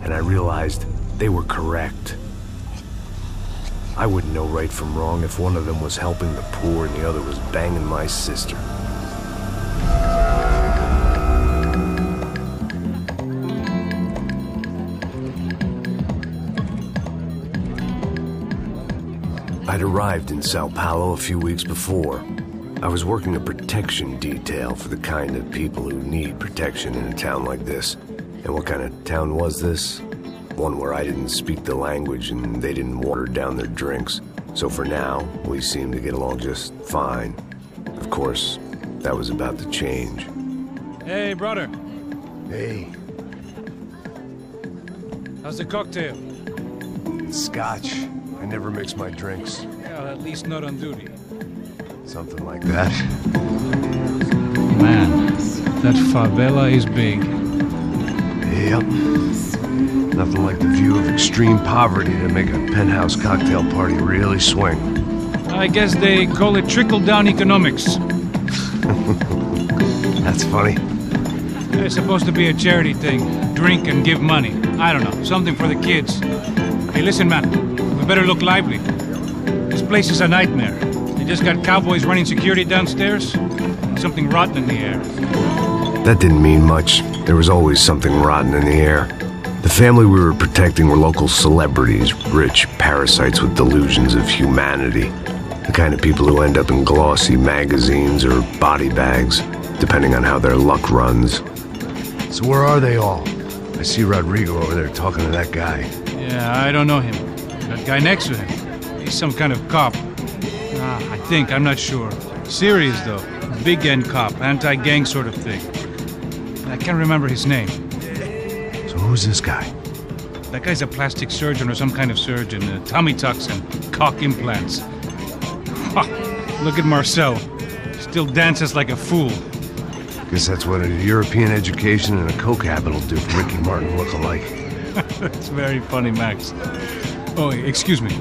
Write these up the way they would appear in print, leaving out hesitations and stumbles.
and I realized they were correct. I wouldn't know right from wrong if one of them was helping the poor and the other was banging my sister. I'd arrived in Sao Paulo a few weeks before. I was working a protection detail for the kind of people who need protection in a town like this. And what kind of town was this? One where I didn't speak the language and they didn't water down their drinks. So for now, we seemed to get along just fine. Of course, that was about to change. Hey, brother. Hey. How's the cocktail? Scotch. I never mix my drinks. Well, at least not on duty. Something like that. Man, that favela is big. Yep. Nothing like the view of extreme poverty to make a penthouse cocktail party really swing. I guess they call it trickle-down economics. That's funny. It's supposed to be a charity thing. Drink and give money. I don't know, something for the kids. Hey, listen, man. We better look lively. This place is a nightmare. They just got cowboys running security downstairs. And something rotten in the air. That didn't mean much. There was always something rotten in the air. The family we were protecting were local celebrities, rich parasites with delusions of humanity. The kind of people who end up in glossy magazines or body bags, depending on how their luck runs. So where are they all? I see Rodrigo over there talking to that guy. Yeah, I don't know him. That guy next to him. He's some kind of cop. I think, I'm not sure. Serious though. Big end cop, anti-gang sort of thing. I can't remember his name. So who's this guy? That guy's a plastic surgeon or some kind of surgeon. Tummy tucks and cock implants. Look at Marcel. Still dances like a fool. Guess that's what a European education and a coke habit will do for Ricky Martin look-alike. That's very funny, Max. Oh, excuse me.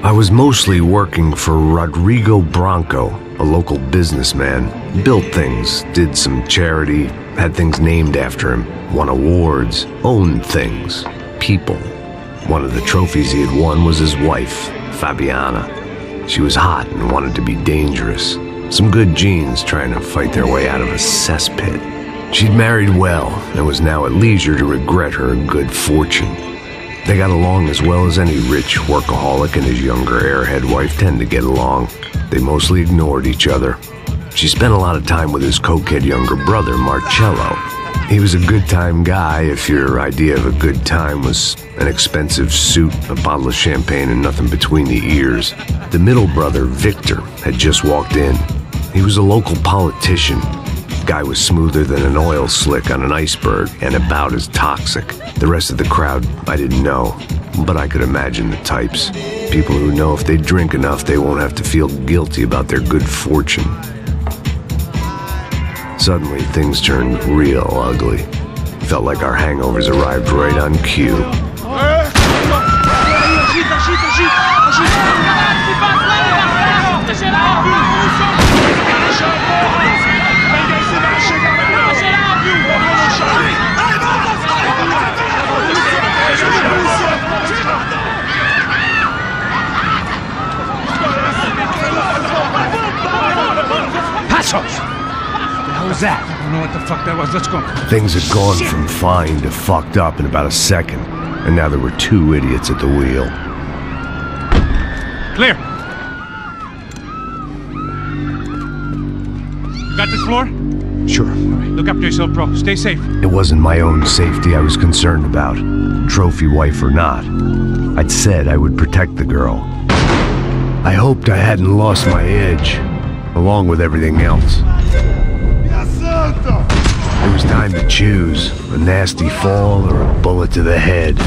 I was mostly working for Rodrigo Branco, a local businessman. Built things, did some charity, had things named after him, won awards, owned things, people. One of the trophies he had won was his wife, Fabiana. She was hot and wanted to be dangerous. Some good genes trying to fight their way out of a cesspit. She'd married well and was now at leisure to regret her good fortune. They got along as well as any rich workaholic and his younger airhead wife tend to get along. They mostly ignored each other. She spent a lot of time with his cokehead younger brother, Marcello. He was a good-time guy if your idea of a good time was an expensive suit, a bottle of champagne, and nothing between the ears. The middle brother, Victor, had just walked in. He was a local politician. Guy was smoother than an oil slick on an iceberg and about as toxic. The rest of the crowd I didn't know, but I could imagine the types. People who know if they drink enough they won't have to feel guilty about their good fortune. Suddenly things turned real ugly. Felt like our hangovers arrived right on cue. What was that? I don't know what the fuck that was. Let's go. Things had gone from fine to fucked up in about a second, and now there were two idiots at the wheel. Clear. You got this floor? Sure. All right, look after yourself, bro. Stay safe. It wasn't my own safety I was concerned about, trophy wife or not. I'd said I would protect the girl. I hoped I hadn't lost my edge, along with everything else. It was time to choose, a nasty fall or a bullet to the head.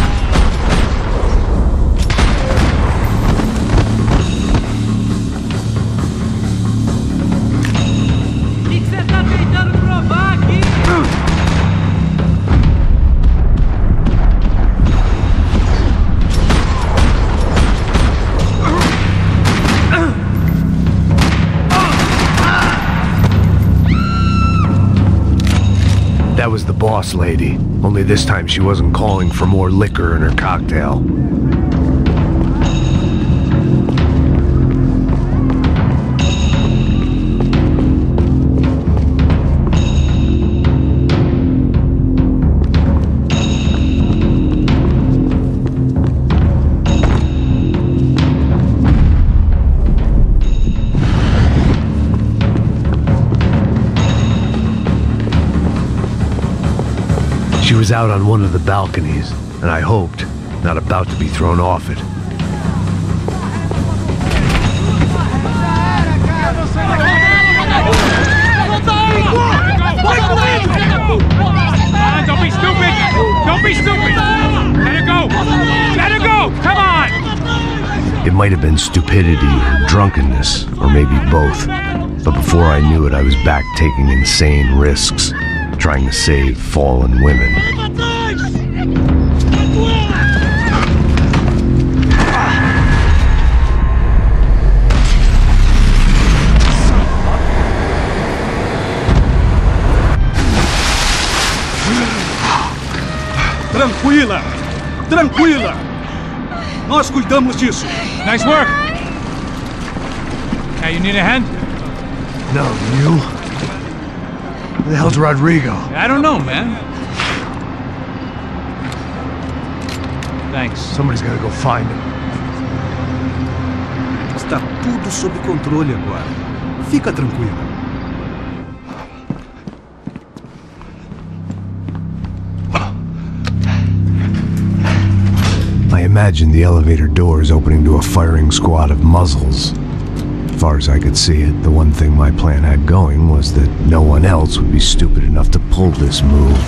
boss lady, only this time she wasn't calling for more liquor in her cocktail. She was out on one of the balconies, and I hoped, not about to be thrown off it. Don't be stupid! Don't be stupid! Let her go! Let her go! Come on! It might have been stupidity or drunkenness, or maybe both. But before I knew it, I was back taking insane risks, trying to save fallen women. Tranquila! Tranquila! Nós cuidamos disso. Nice work! Hey, you need a hand? No, you? Where the hell's Rodrigo? I don't know, man. Thanks. Somebody's gotta go find him. Está tudo sob controle agora. Fica tranquila. I imagined the elevator doors opening to a firing squad of muzzles. As far as I could see it, the one thing my plan had going was that no one else would be stupid enough to pull this move.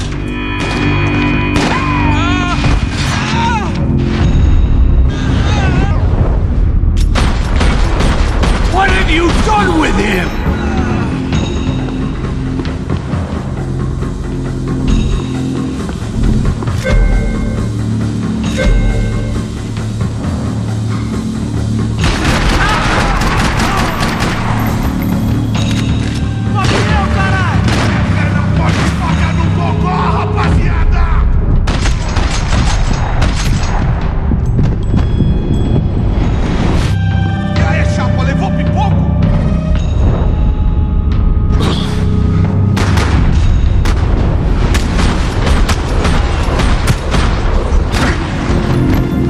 What have you done with him?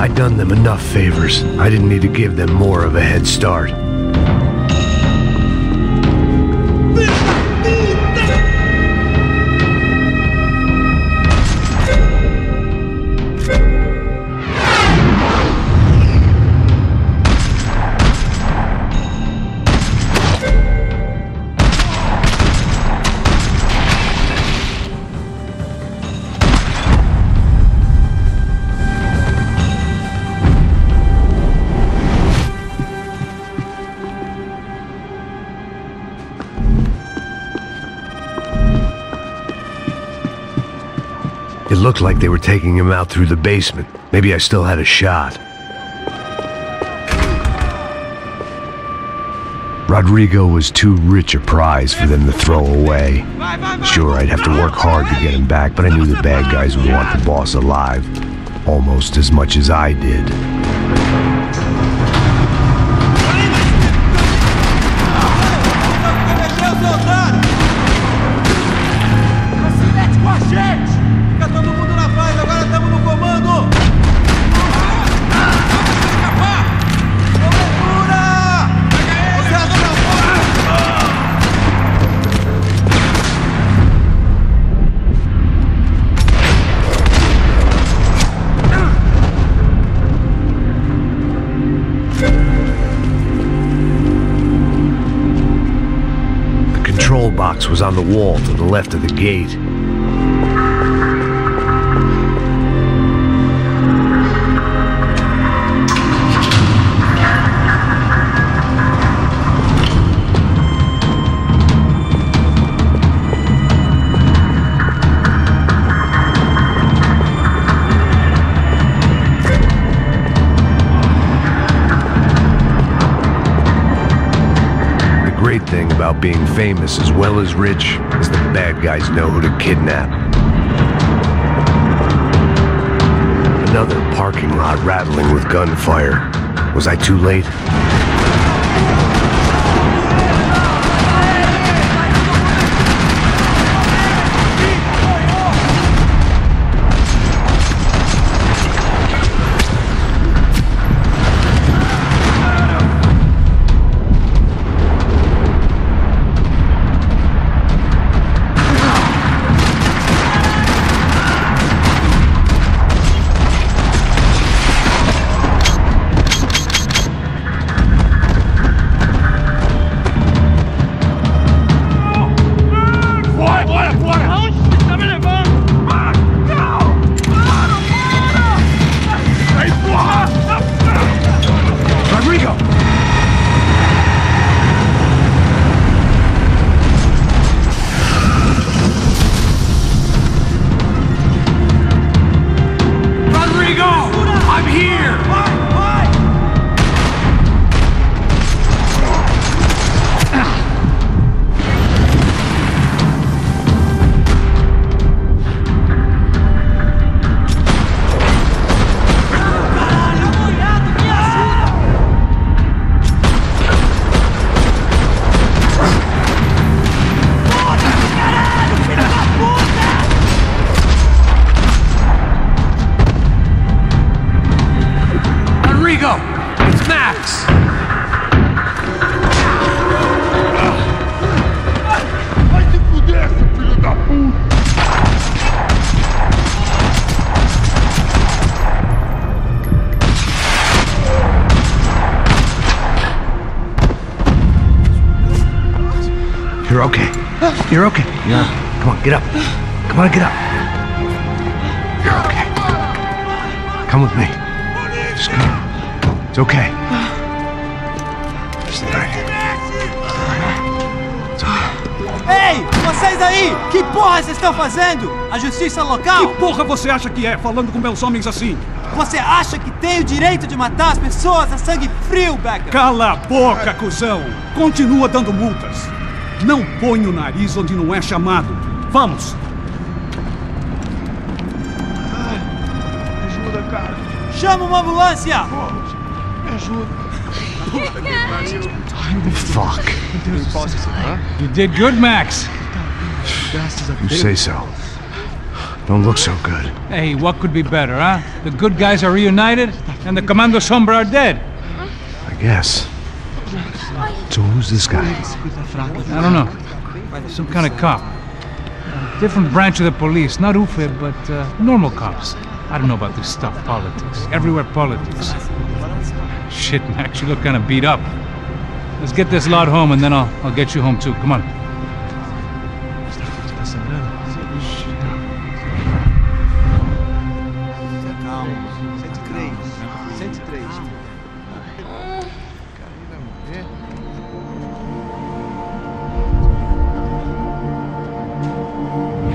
I'd done them enough favors. I didn't need to give them more of a head start. It looked like they were taking him out through the basement. Maybe I still had a shot. Rodrigo was too rich a prize for them to throw away. Sure, I'd have to work hard to get him back, but I knew the bad guys would want the boss alive, almost as much as I did. The control box was on the wall to the left of the gate. The great thing about being famous as well as rich is the bad guys know who to kidnap. Another parking lot rattling with gunfire. Was I too late? You're okay. You're okay. Yeah. Come on, get up. Come on, get up. You're okay. Come with me. Just come. It's okay. Stay right here. It's okay. Ei, vocês aí! Que porra vocês estão fazendo? A justiça local? Que porra você acha que é, falando com meus homens assim? Você acha que tem o direito de matar as pessoas a sangue frio, Becker? Cala a boca, cuzão! Continua dando multas. Não põe o nariz onde não é chamado. Vamos! Me ajuda, cara. Chama uma ambulância! Me ajuda. Fuck. You did good, Max. You say so. Don't look so good. Hey, what could be better, huh? The good guys are reunited, and the Commando Sombra are dead. I guess. So who's this guy? I don't know. Some kind of cop. Different branch of the police. Not UFE, but normal cops. I don't know about this stuff. Politics. Everywhere politics. Shit, Max, you look kind of beat up. Let's get this lot home, and then I'll get you home too. Come on.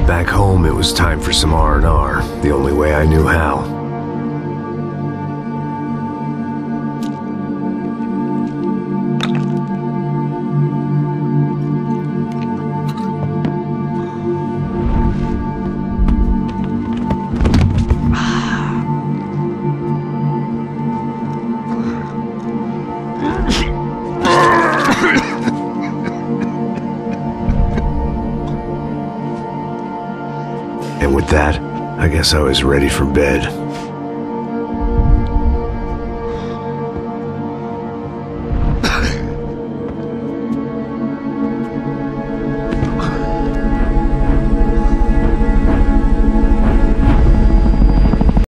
Back home, it was time for some R&R, the only way I knew how. And with that, I guess I was ready for bed.